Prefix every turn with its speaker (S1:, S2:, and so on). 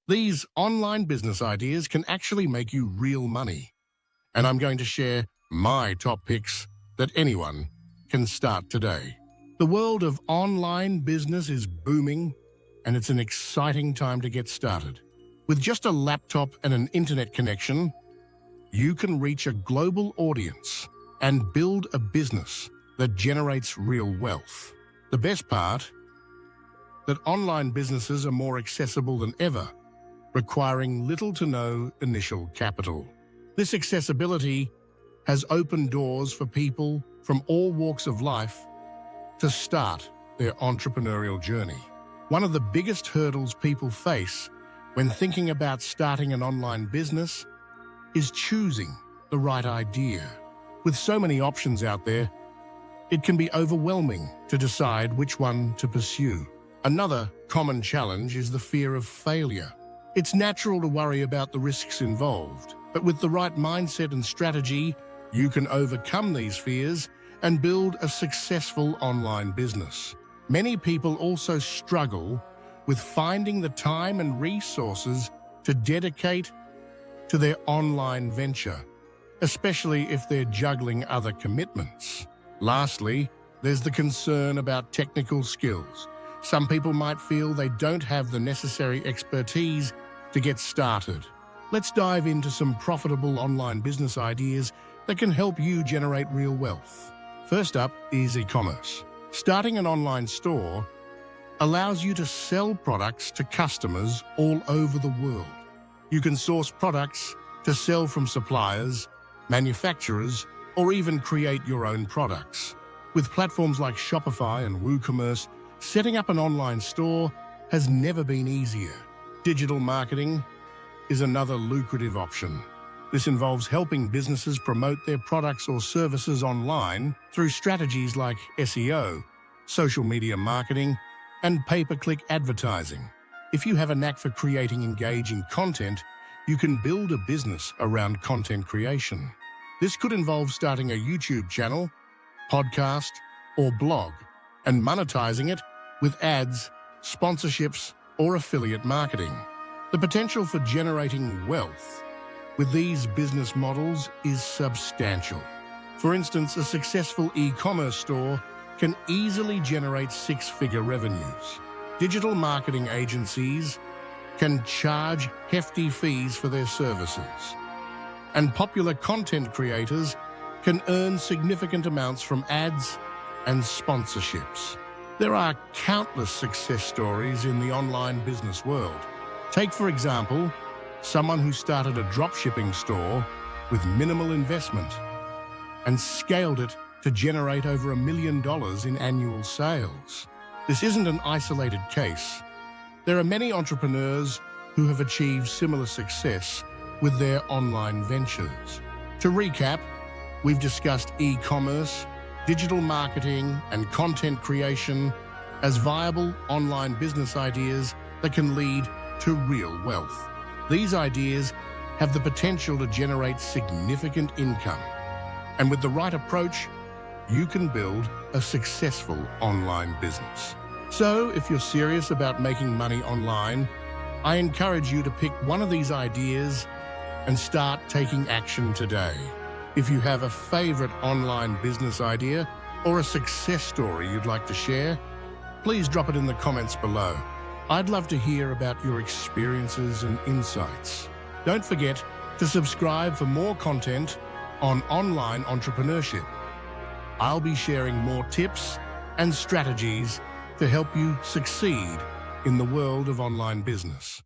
S1: These online business ideas can actually make you real money. And I'm going to share my top picks that anyone can start today. The world of online business is booming, and it's an exciting time to get started. With just a laptop and an internet connection, you can reach a global audience and build a business that generates real wealth. The best part, that online businesses are more accessible than ever, requiring little to no initial capital. This accessibility has opened doors for people from all walks of life to start their entrepreneurial journey. One of the biggest hurdles people face when thinking about starting an online business is choosing the right idea. With so many options out there, it can be overwhelming to decide which one to pursue. Another common challenge is the fear of failure. It's natural to worry about the risks involved, but with the right mindset and strategy, you can overcome these fears and build a successful online business. Many people also struggle with finding the time and resources to dedicate to their online venture, especially if they're juggling other commitments. Lastly, there's the concern about technical skills. Some people might feel they don't have the necessary expertise to get started. Let's dive into some profitable online business ideas that can help you generate real wealth. First up is e-commerce. Starting an online store allows you to sell products to customers all over the world. You can source products to sell from suppliers, manufacturers, or even create your own products. With platforms like Shopify and WooCommerce, setting up an online store has never been easier. Digital marketing is another lucrative option. This involves helping businesses promote their products or services online through strategies like SEO, social media marketing, and pay-per-click advertising. If you have a knack for creating engaging content, you can build a business around content creation. This could involve starting a YouTube channel, podcast, or blog, and monetizing it with ads, sponsorships, or affiliate marketing. The potential for generating wealth with these business models is substantial. For instance, a successful e-commerce store can easily generate six-figure revenues. Digital marketing agencies can charge hefty fees for their services, and popular content creators can earn significant amounts from ads and sponsorships. There are countless success stories in the online business world. Take, for example, someone who started a dropshipping store with minimal investment and scaled it to generate over $1 million in annual sales. This isn't an isolated case. There are many entrepreneurs who have achieved similar success with their online ventures. To recap, we've discussed e-commerce, digital marketing, and content creation as viable online business ideas that can lead to real wealth. These ideas have the potential to generate significant income, and with the right approach, you can build a successful online business. So, if you're serious about making money online, I encourage you to pick one of these ideas and start taking action today. If you have a favorite online business idea or a success story you'd like to share, please drop it in the comments below. I'd love to hear about your experiences and insights. Don't forget to subscribe for more content on online entrepreneurship. I'll be sharing more tips and strategies to help you succeed in the world of online business.